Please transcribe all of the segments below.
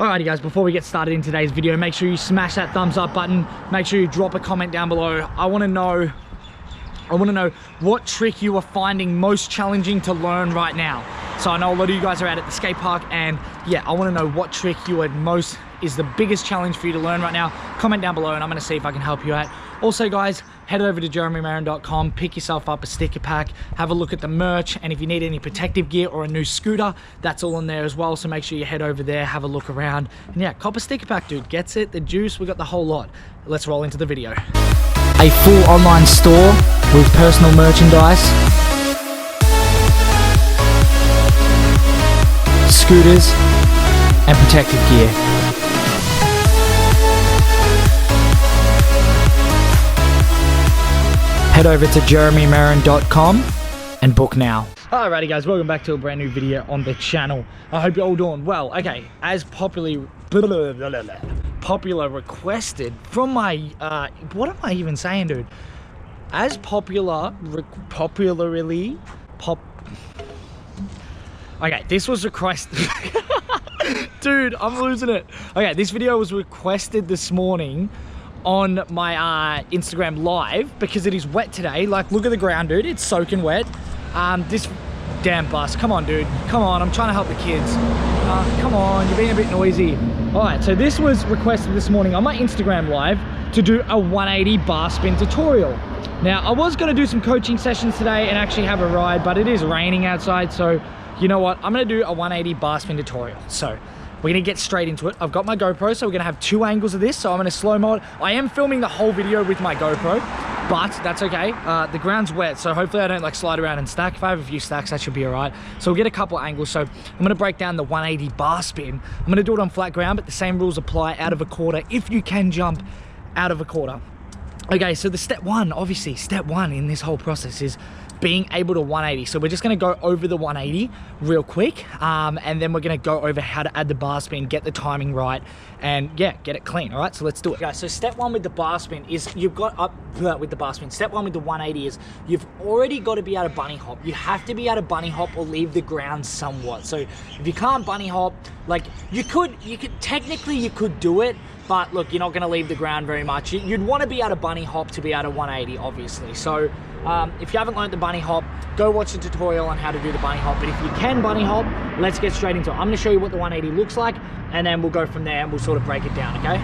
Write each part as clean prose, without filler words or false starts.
Alrighty guys, before we get started in today's video, make sure you smash that thumbs up button. Make sure you drop a comment down below. I want to know what trick you are finding most challenging to learn right now. So I know a lot of you guys are out at the skate park, and yeah, I want to know what trick you are is the biggest challenge for you to learn right now. Comment down below and I'm going to see if I can help you out. Also guys, head over to jeremymarin.com, pick yourself up a sticker pack, have a look at the merch, and if you need any protective gear or a new scooter, that's all in there as well. So make sure you head over there, have a look around, and yeah, cop a sticker pack, dude. Gets it, the juice, we got the whole lot. Let's roll into the video. A full online store with personal merchandise, scooters, and protective gear. Head over to jeremymarin.com and book now. Alrighty guys, welcome back to a brand new video on the channel. I hope you're all doing well. Okay, as popularly requested from my, what am I even saying, dude? As okay, this was requested. Dude, I'm losing it. Okay, this video was requested this morning on my Instagram live because it is wet today. Like, look at the ground, dude. It's soaking wet. This damn bus. Come on, dude. Come on. I'm trying to help the kids. Come on. You're being a bit noisy. All right. So this was requested this morning on my Instagram live to do a 180 bar spin tutorial. Now, I was going to do some coaching sessions today and actually have a ride, but it is raining outside. So you know what? I'm going to do a 180 bar spin tutorial. So we're gonna get straight into it. I've got my GoPro, so we're gonna have two angles of this. So I'm gonna slow-mo it. I am filming the whole video with my GoPro, but that's okay. The ground's wet, so hopefully I don't like slide around and stack. If I have a few stacks, that should be all right. So we'll get a couple angles. So I'm gonna break down the 180 bar spin. I'm gonna do it on flat ground, but the same rules apply out of a quarter if you can jump out of a quarter. Okay, so the step one in this whole process is being able to 180. So we're just gonna go over the 180 real quick, and then we're gonna go over how to add the bar spin, get the timing right, and yeah, get it clean. All right, so let's do it. Guys, so step one with the bar spin is you've got up with the bar spin. Step one with the 180 is you've already got to be able to bunny hop. You have to be able to bunny hop or leave the ground somewhat. So if you can't bunny hop, like you could technically you could do it, but look, you're not going to leave the ground very much. You'd want to be able to bunny hop to be able to 180, obviously. So if you haven't learned the bunny hop, go watch the tutorial on how to do the bunny hop. But if you can bunny hop, let's get straight into it. I'm going to show you what the 180 looks like, and then we'll go from there and we'll sort of break it down, okay?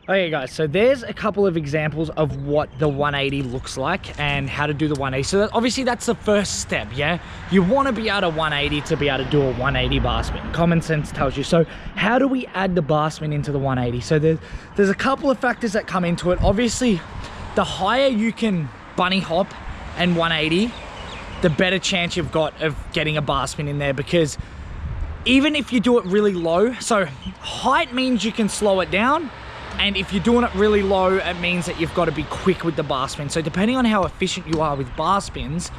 Okay guys, so there's a couple of examples of what the 180 looks like and how to do the 180. So obviously that's the first step, yeah? You want to be able to 180 to be able to do a 180 bar spin. Common sense tells you. So how do we add the bar spin into the 180? So there's a couple of factors that come into it. Obviously, the higher you can bunny hop and 180, the better chance you've got of getting a bar spin in there, because even if you do it really low, so height means you can slow it down. And if you're doing it really low, it means that you've got to be quick with the bar spin. So depending on how efficient you are with bar spins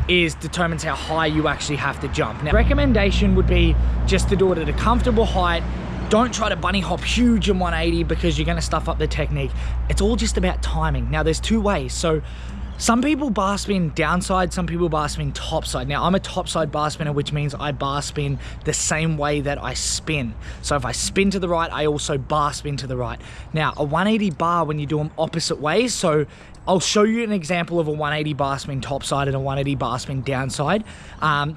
determines how high you actually have to jump. Now, recommendation would be just to do it at a comfortable height. Don't try to bunny hop huge in 180 because you're going to stuff up the technique. It's all just about timing. Now, there's two ways. So some people bar spin downside, some people bar spin topside. Now, I'm a topside bar spinner, which means I bar spin the same way that I spin. So if I spin to the right, I also bar spin to the right. Now, a 180 bar, when you do them opposite ways, so I'll show you an example of a 180 bar spin topside and a 180 bar spin downside.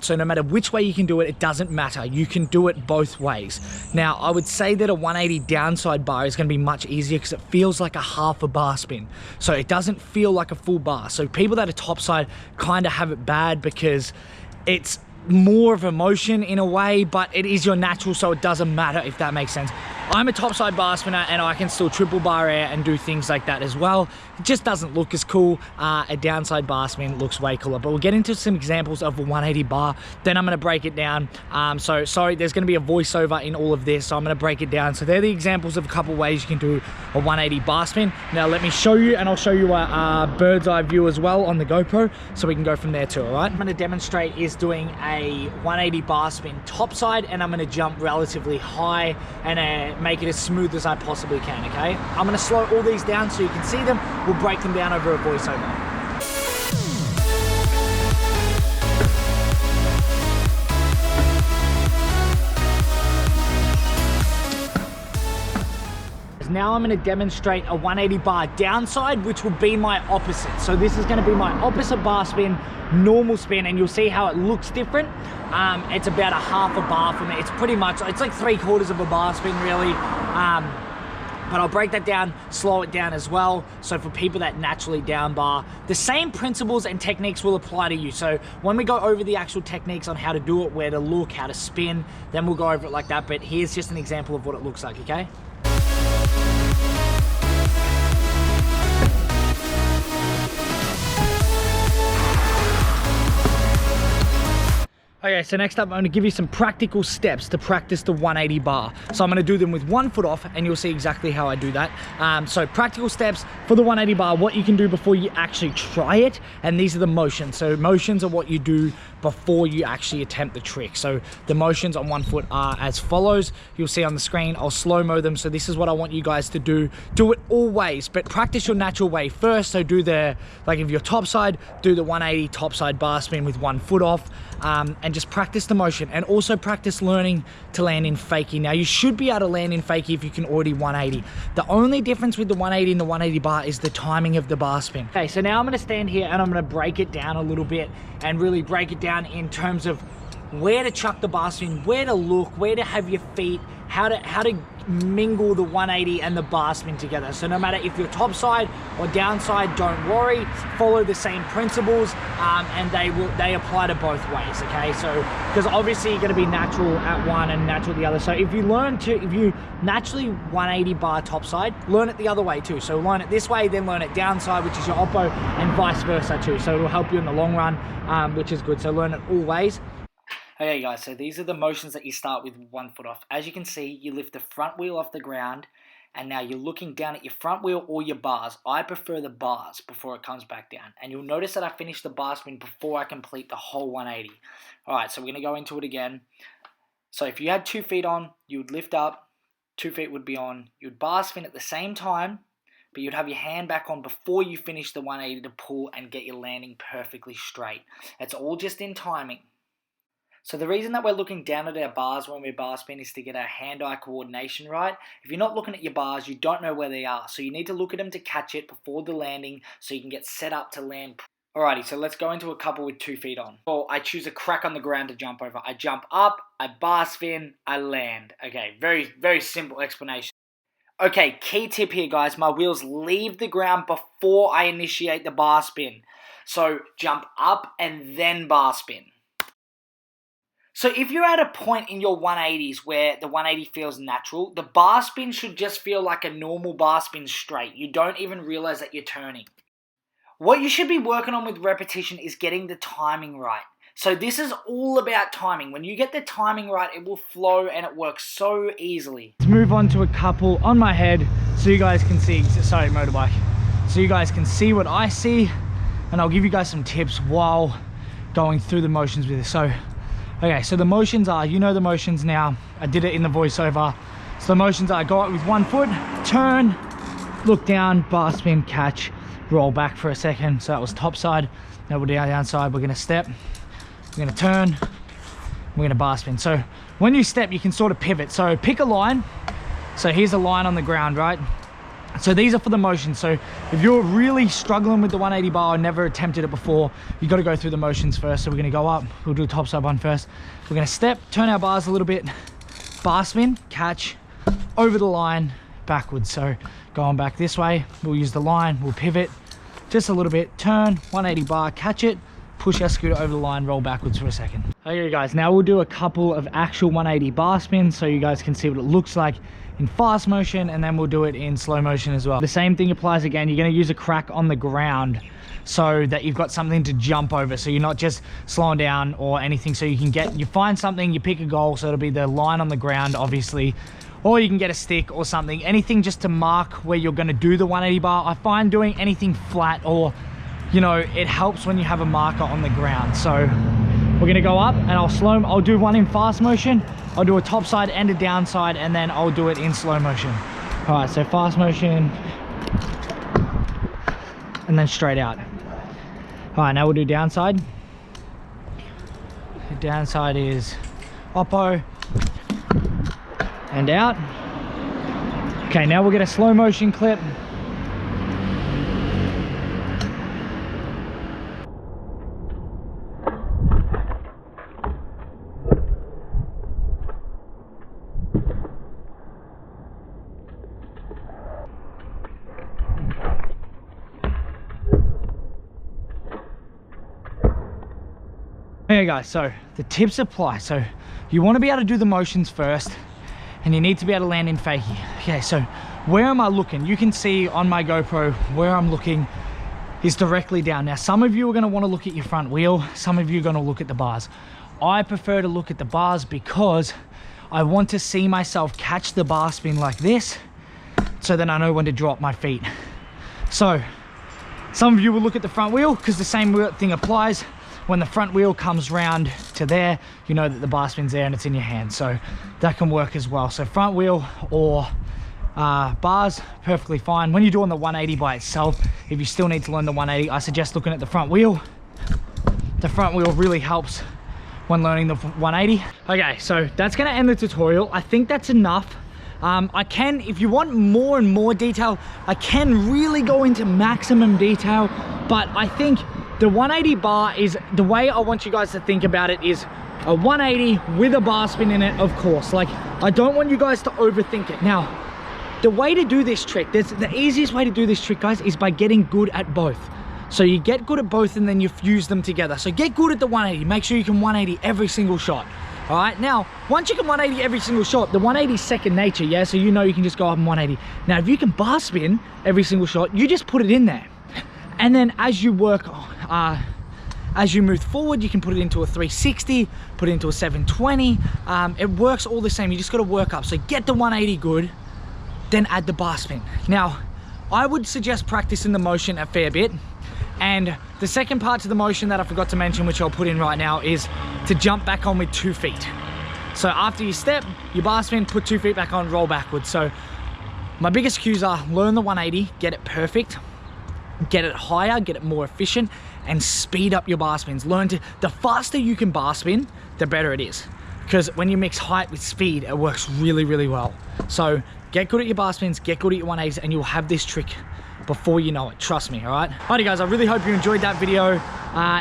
So no matter which way you can do it, it doesn't matter. You can do it both ways. Now, I would say that a 180 downside bar is going to be much easier because it feels like a half a bar spin. So it doesn't feel like a full bar. So people that are topside kind of have it bad because it's more of a motion in a way, but it is your natural, so it doesn't matter, if that makes sense. I'm a topside bar spinner and I can still triple bar air and do things like that as well. It just doesn't look as cool. A downside bar spin looks way cooler, but we'll get into some examples of a 180 bar, then I'm going to break it down. So sorry, there's going to be a voiceover in all of this, so I'm going to break it down. So they're the examples of a couple ways you can do a 180 bar spin. Now let me show you, and I'll show you a bird's eye view as well on the GoPro, so we can go from there too, all right? I'm going to demonstrate is doing a 180 bar spin topside, and I'm going to jump relatively high and to make it as smooth as I possibly can, okay? I'm gonna slow all these down so you can see them. We'll break them down over a voiceover. Now I'm going to demonstrate a 180 bar downside, which will be my opposite. So this is going to be my opposite bar spin, normal spin, and you'll see how it looks different. It's about a half a bar for me. It's pretty much, it's like 3/4 of a bar spin really. But I'll break that down, slow it down as well. So for people that naturally down bar, the same principles and techniques will apply to you. So when we go over the actual techniques on how to do it, where to look, how to spin, then we'll go over it like that. But here's just an example of what it looks like, okay? Okay, so next up, I'm going to give you some practical steps to practice the 180 bar. So I'm going to do them with 1 foot off, and you'll see exactly how I do that. So practical steps for the 180 bar, what you can do before you actually try it, and these are the motions. So motions are what you do before you actually attempt the trick. So the motions on 1 foot are as follows. You'll see on the screen, I'll slow-mo them. So this is what I want you guys to do. Do it always, but practice your natural way first. So do the, like if you're topside, do the 180 topside bar spin with 1 foot off, and just practice the motion, and also practice learning to land in fakie. Now you should be able to land in fakie if you can already 180. The only difference with the 180 and the 180 bar is the timing of the bar spin. Okay, so now I'm gonna stand here and I'm gonna break it down a little bit and really break it down in terms of where to chuck the bar spin, where to look, where to have your feet, how to mingle the 180 and the bar spin together. So no matter if you're topside or downside, don't worry, follow the same principles, and they apply to both ways, okay? So because obviously you're going to be natural at one and natural at the other. So if you naturally 180 bar topside, learn it the other way too. So learn it this way, then learn it downside, which is your oppo, and vice versa too. So it'll help you in the long run, which is good. So learn it all ways. Okay guys, so these are the motions that you start with 1 foot off. As you can see, you lift the front wheel off the ground, and now you're looking down at your front wheel or your bars. I prefer the bars before it comes back down. And you'll notice that I finish the bar spin before I complete the whole 180. Alright, so we're going to go into it again. So if you had 2 feet on, you would lift up, 2 feet would be on, you'd bar spin at the same time, but you'd have your hand back on before you finish the 180 to pull and get your landing perfectly straight. It's all just in timing. So the reason that we're looking down at our bars when we bar spin is to get our hand-eye coordination right. If you're not looking at your bars, you don't know where they are. So you need to look at them to catch it before the landing so you can get set up to land. Alrighty, so let's go into a couple with 2 feet on. So I choose a crack on the ground to jump over. I jump up, I bar spin, I land. Okay, very, very simple explanation. Okay, key tip here guys, my wheels leave the ground before I initiate the bar spin. So jump up and then bar spin. So if you're at a point in your 180s where the 180 feels natural, the bar spin should just feel like a normal bar spin straight. You don't even realize that you're turning. What you should be working on with repetition is getting the timing right. So this is all about timing. When you get the timing right, it will flow and it works so easily. Let's move on to a couple on my head so you guys can see, sorry, motorbike. So you guys can see what I see, and I'll give you guys some tips while going through the motions with this. So, okay, so the motions are, you know the motions now. I did it in the voiceover. So the motions are, go up with 1 foot, turn, look down, bar spin, catch, roll back for a second. So that was top side. Now we're down downside. We're gonna step, we're gonna turn, we're gonna bar spin. So when you step, you can sort of pivot. So pick a line. So here's a line on the ground, right? So these are for the motions. So if you're really struggling with the 180 bar or never attempted it before, you got to go through the motions first. So we're going to go up, we'll do a top side one first. We're going to step, turn our bars a little bit, bar spin, catch, over the line, backwards. So going back this way, we'll use the line, we'll pivot just a little bit, turn, 180 bar, catch it, push our scooter over the line, roll backwards for a second. Okay guys, now we'll do a couple of actual 180 bar spins so you guys can see what it looks like in fast motion, and then we'll do it in slow motion as well. The same thing applies again. You're going to use a crack on the ground so that you've got something to jump over, so you're not just slowing down or anything. So you find something, you pick a goal, so it'll be the line on the ground obviously, or you can get a stick or something, anything just to mark where you're going to do the 180 bar. I find doing anything flat, or you know, it helps when you have a marker on the ground. So we're going to go up and I'll do one in fast motion, I'll do a top side and a down side, and then I'll do it in slow motion. All right, so fast motion, and then straight out. All right, now we'll do downside. The downside is oppo and out. Okay, now we'll get a slow motion clip. Okay guys, so the tips apply. So you want to be able to do the motions first, and you need to be able to land in fakie. Okay, so where am I looking? You can see on my GoPro where I'm looking is directly down. Now some of you are going to want to look at your front wheel, some of you are going to look at the bars. I prefer to look at the bars because I want to see myself catch the bar spin like this, so then I know when to drop my feet. So some of you will look at the front wheel because the same thing applies. When the front wheel comes round to there, you know that the bar spin's there and it's in your hand, so that can work as well. So front wheel or bars, perfectly fine. When you're doing the 180 by itself, if you still need to learn the 180, I suggest looking at the front wheel. The front wheel really helps when learning the 180. Okay, so that's gonna end the tutorial. I think that's enough. I can, if you want more and more detail, I can really go into maximum detail, but I think the 180 bar is, the way I want you guys to think about it is a 180 with a bar spin in it, of course. Like, I don't want you guys to overthink it. Now, the way to do this trick, the easiest way to do this trick, guys, is by getting good at both. So you get good at both and then you fuse them together. So get good at the 180, make sure you can 180 every single shot. All right, now, once you can 180 every single shot, the 180 is second nature, yeah? So you know you can just go up and 180. Now, if you can bar spin every single shot, you just put it in there. And then as you work, as you move forward, you can put it into a 360, put it into a 720. It works all the same. You just got to work up. So get the 180 good, then add the bar spin. Now, I would suggest practicing the motion a fair bit. And the second part to the motion that I forgot to mention, which I'll put in right now, is to jump back on with 2 feet. So after you step, you bar spin, put 2 feet back on, roll backwards. So my biggest cues are learn the 180, get it perfect, get it higher, get it more efficient, and speed up your bar spins. Learn to, the faster you can bar spin, the better it is. Because when you mix height with speed, it works really, really well. So get good at your bar spins, get good at your 180s, and you'll have this trick before you know it, trust me. All right, alrighty guys, I really hope you enjoyed that video.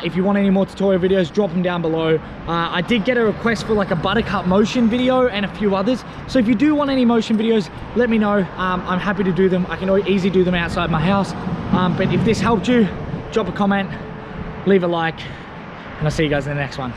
If you want any more tutorial videos, drop them down below. I did get a request for like a buttercup motion video and a few others, so if you do want any motion videos, let me know. I'm happy to do them. I can easily do them outside my house, but if this helped you, drop a comment, leave a like, and I'll see you guys in the next one.